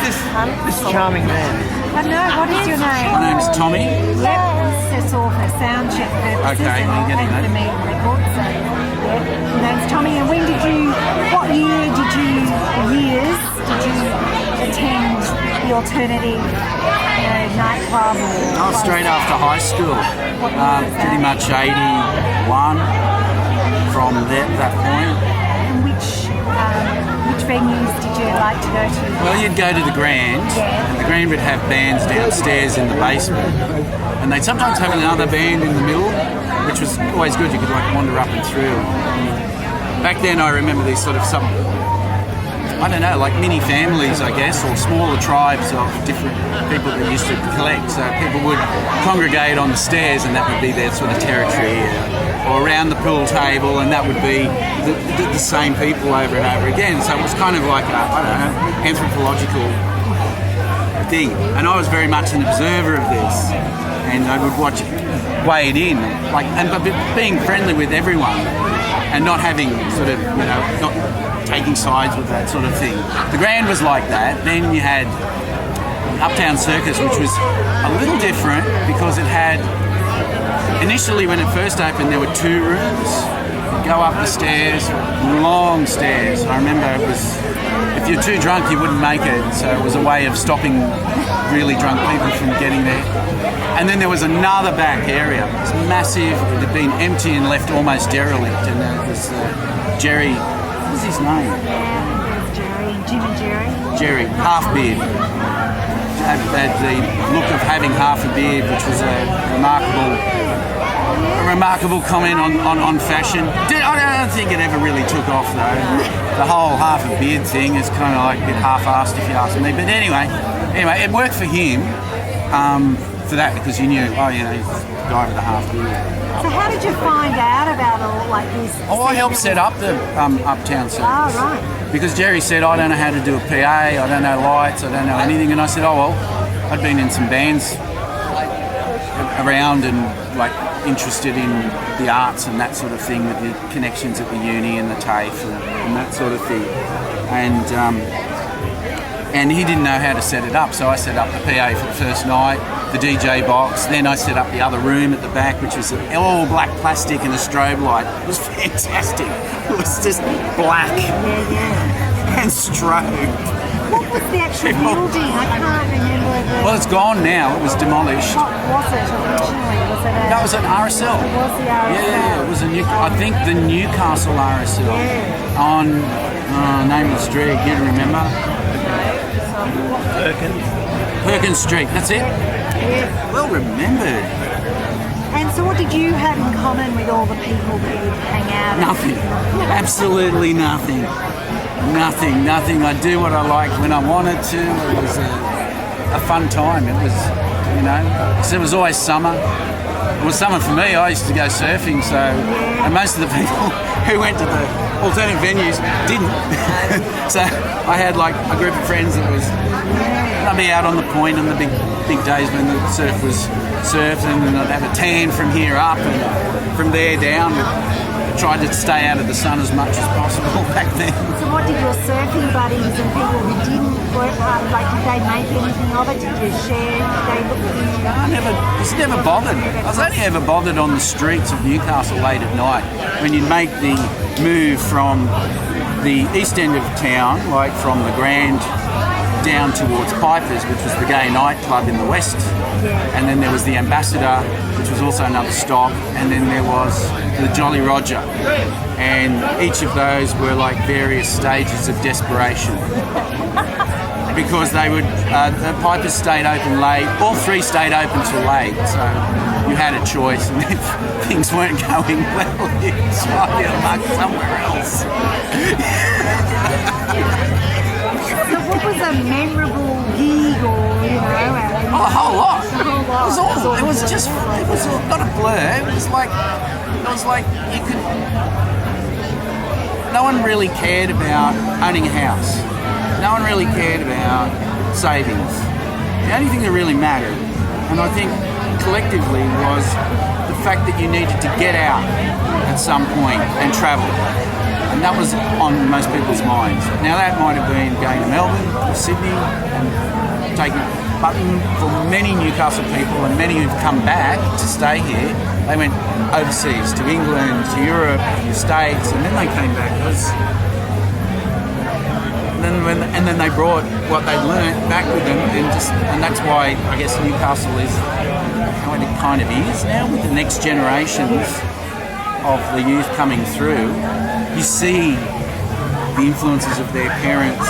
this charming man? I know. What is your name? My name's Tomi. Yep, this is all for sound check purposes Okay, and I'm getting for the that. meeting record. So, yeah, your name's Tomi. And when did you? What years did you attend the alternative, nightclub? Or Straight after high school. Pretty much 81 from that point. And which venues did you like to go to? Well, you'd go to the Grand, and the Grand would have bands downstairs in the basement, and they'd sometimes have another band in the middle, which was always good. You could wander up and through. Back then, I remember these sort of like mini families, I guess, or smaller tribes of different people that used to collect. So people would congregate on the stairs, and that would be their sort of territory, or around the pool table, and that would be the same people over and over again. So it was kind of like anthropological thing. And I was very much an observer of this, and I would watch it, weigh it in, but being friendly with everyone, and not having sort of not taking sides with that sort of thing. The Grand was like that. Then you had Uptown Circus, which was a little different because it had, initially when it first opened, there were 2 rooms. You'd go up the stairs, long stairs. I remember it was, if you're too drunk, you wouldn't make it. So it was a way of stopping really drunk people from getting there. And then there was another back area. It was massive. It had been empty and left almost derelict. And it was Jerry. What was his name? Yeah, Jerry. Jim and Jerry. Jerry, half beard. Had the look of having half a beard, which was a remarkable comment on fashion. I don't think it ever really took off though. The whole half a beard thing is kind of like a bit half-assed if you ask me. But anyway, it worked for him for that because you knew, he's a guy with a half beard. So how did you find out about all this? I helped set up the Uptown Circus. Oh, right. Because Jerry said, I don't know how to do a PA, I don't know lights, I don't know anything. And I said, I'd been in some bands around and interested in the arts and that sort of thing, with the connections at the uni and the TAFE and that sort of thing. And he didn't know how to set it up, so I set up the PA for the first night, the DJ box, then I set up the other room at the back, which was all black plastic and a strobe light. It was fantastic. It was just black and strobe. What was the actual building? I can't remember. Well, it's gone now. It was demolished. What was it originally? Was it That was an RSL. It was the RSL. Yeah, it was I think the Newcastle RSL. Yeah. On name of the street, you remember? Perkins Street, that's it? Yeah. Well remembered. And so what did you have in common with all the people that you'd hang out with? Nothing. Absolutely nothing. Nothing. I do what I liked when I wanted to. It was a fun time. It was, because it was always summer. It was summer for me. I used to go surfing, and most of the people who went to the alternative venues didn't. So I had a group of friends that was, I'd be out on the point on the big days when the surf was surfed, and then I'd have a tan from here up and from there down. Tried to stay out of the sun as much as possible back then. So what did your surfing buddies and people who didn't work hard, did they make anything of it? Did you share? Did they look at you? I was never bothered. I was only ever bothered on the streets of Newcastle late at night, when you'd make the move from the east end of town, from the Grand down towards Piper's, which was the gay nightclub in the west, and then there was the Ambassador, which was also another stop, and then there was the Jolly Roger, and each of those were various stages of desperation because they would the Piper's stayed open late, all 3 stayed open till late, so you had a choice, and if things weren't going well, you'd try your luck somewhere else. So what was a memorable gig a whole lot. It was not a blur. It was like you could. No one really cared about owning a house. No one really cared about savings. The only thing that really mattered, and I think collectively, was the fact that you needed to get out at some point and travel. And that was on most people's minds. Now that might have been going to Melbourne or Sydney and taking, but for many Newcastle people and many who've come back to stay here, they went overseas to England, to Europe, to the States, and then they came back. And then they brought what they'd learnt back with them, and that's why I guess Newcastle is how it kind of is now with the next generations of the youth coming through. You see the influences of their parents,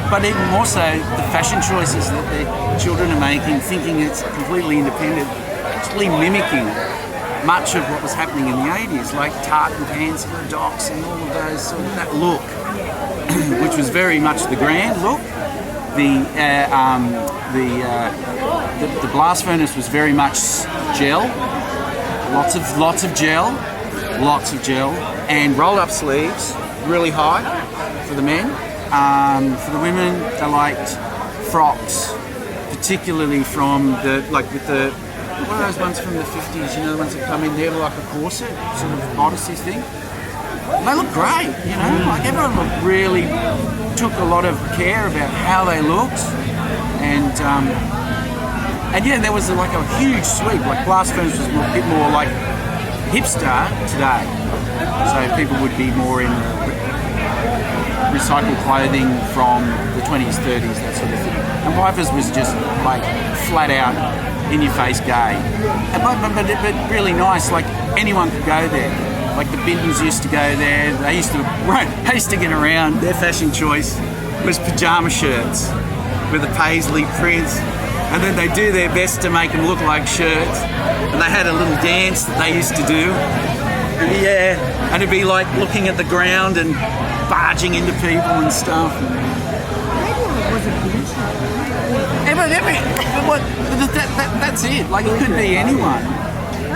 but even more so the fashion choices that their children are making, thinking it's completely independent, actually mimicking much of what was happening in the 80s, like tartan pants for the docks and all of those sort of that look, which was very much the grand look. The blast furnace was very much gel, lots of gel, and rolled up sleeves, really high for the men. For the women, they liked frocks, particularly from what are those ones from the 50s, the ones that come in there like a corset, sort of bodices thing. They look great, like everyone really took a lot of care about how they looked, and yeah, there was like a huge sweep. Like blast furnace was a bit more like hipster today, so people would be more in recycled clothing from the 20s, 30s, that sort of thing. And Wipers was just like flat out in your face gay, but really nice. Like anyone could go there. Like the Bindens used to go there. They used to get around. Their fashion choice was pajama shirts with a paisley print, and then they do their best to make them look like shirts. And they had a little dance that they used to do. Yeah, and it'd be like looking at the ground and barging into people and stuff. That's it. Like it could be anyone.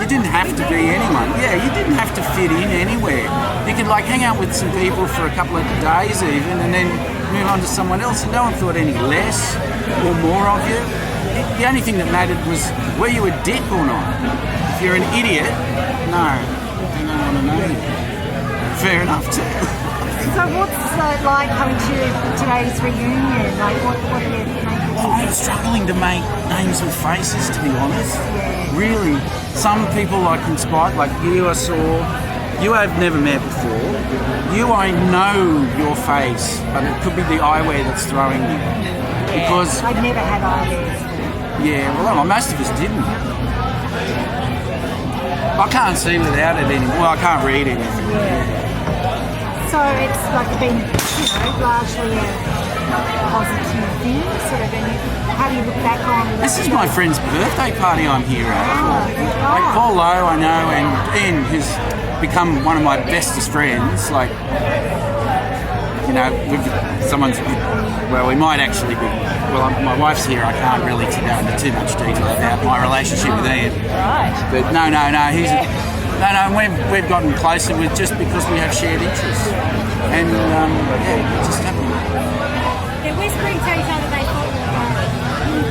You didn't have to be anyone. Yeah, you didn't have to fit in anywhere. You could like hang out with some people for a couple of days even, and then move on to someone else, and no one thought any less or more of you. The only thing that mattered was were you a dick or not. If you're an idiot, no, they don't want to know you. Fair enough too. So what's like coming to today's reunion? Like what are you making? I'm struggling to make names with faces, to be honest. Yeah. Really, some people I can spot, like you I saw. You I've never met before. You I know your face, but it could be the eyewear that's throwing you. Because I've never had eyewear. yeah, well, most of us didn't. I can't see without it anymore. Well, I can't read anything. Yeah. So it's like been, largely a positive thing, sort of. And how do you look back on? This is my friend's birthday party I'm here at. Like Paul Lowe, I know, and Ian, who's become one of my bestest friends. Like, we might actually be. Well, my wife's here. I can't really go into too much detail about my relationship with Ian. Right. But no, he's. No, we've gotten closer with just because we have shared interests, and it just happened. They're whispering to each other they thought we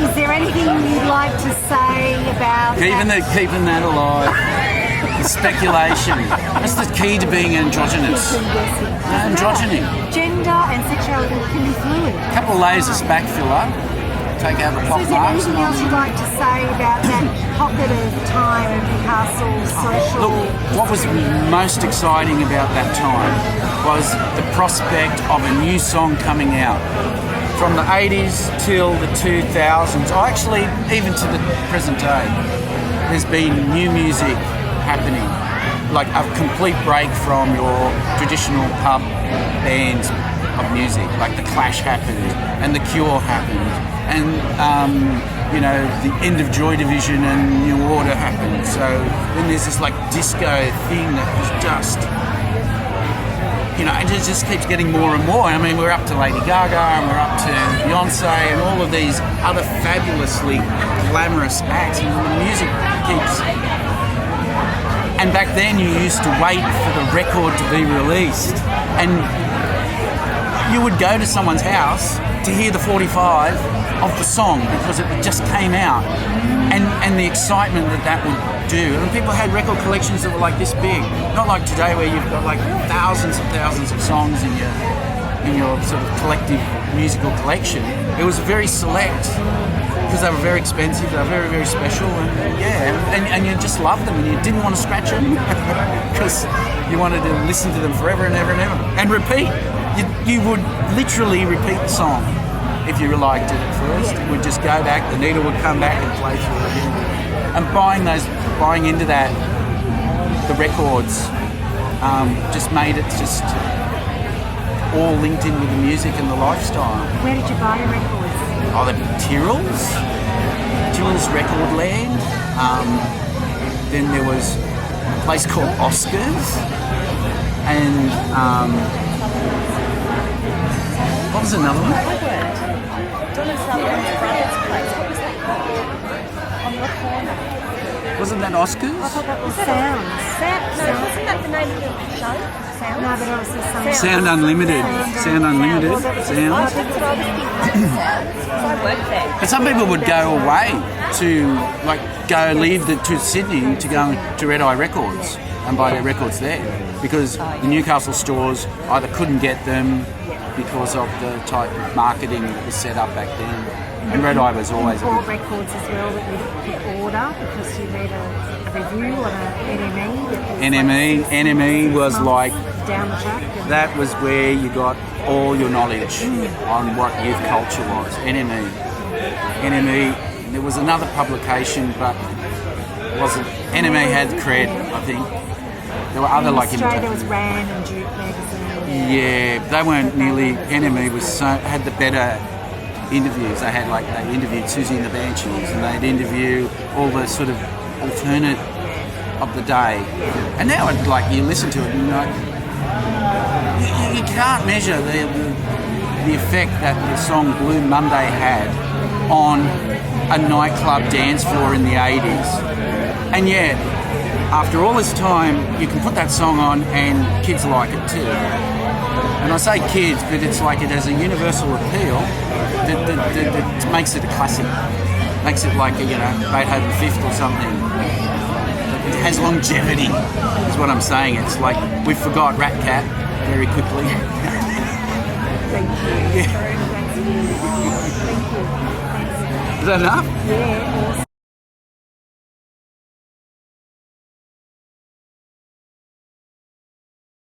were. Is there anything you'd like to say about keeping that alive? The speculation. That's the key to being androgynous. Androgyny. Gender and sexuality can be fluid. A couple of layers of spack filler. Take out the So pop is there marks. anything else you'd like to say about that pocket of time in Newcastle's social... Look, what was most exciting about that time was the prospect of a new song coming out. From the 80s till the 2000s, or actually even to the present day, there's been new music happening. Like a complete break from your traditional pub bands of music. Like The Clash happened, and The Cure happened, and the end of Joy Division and New Order happened. So then there's this like disco thing that was just, and it just keeps getting more and more. I mean, we're up to Lady Gaga and we're up to Beyonce and all of these other fabulously glamorous acts, and the music keeps. And back then you used to wait for the record to be released, and you would go to someone's house to hear the 45 of the song because it just came out. and the excitement that would do. And people had record collections that were like this big, not like today where you've got like thousands and thousands of songs in your sort of collective musical collection. It was very select because they were very expensive, they were very, very special, and you just loved them and you didn't want to scratch them because you wanted to listen to them forever and ever and ever and repeat. You would literally repeat the song. If you liked it at first, it would just go back, the needle would come back and play through it again. And buying into that, the records, just made it just all linked in with the music and the lifestyle. Where did you buy your records? Oh, the Tyrrell's Record Land. Then there was a place called Oscars. And what was another one? Tomislav's brother's place. What was that called? On the corner. Wasn't that Oscars? I thought that was Sounds. No, wasn't that the name of the show? Sounds? No, but it was the same. Sound Unlimited. Sound Unlimited. Well, that was Sound. That's what I was thinking. Sounds. I worked there. But some people would go away to leave to Sydney to go to Red Eye Records and buy their records there because the Newcastle stores either couldn't get them because of the type of marketing that was set up back then. And Red Eye was always a bought big... records as well that you could order because you read a review on an NME. NME was like... down the track. That was where you got all your knowledge on what youth culture was. NME. There was another publication, but it wasn't... NME had Cred, I think. There were other in like... Australia there was Ran and Duke magazine. Yeah, they weren't nearly... NME had the better interviews. They interviewed Susie and the Banshees, and they'd interview all the sort of alternate of the day. And now you listen to it and you can't measure the effect that the song Blue Monday had on a nightclub dance floor in the 80s. And yet, after all this time, you can put that song on and kids like it too. And I say kids, but it's like it has a universal appeal that makes it a classic. Makes it like Beethoven Fifth or something. It has longevity, is what I'm saying. It's like we forgot Rat Cat very quickly. Thank you. Yeah. Thank you. Is that enough? Yeah, awesome.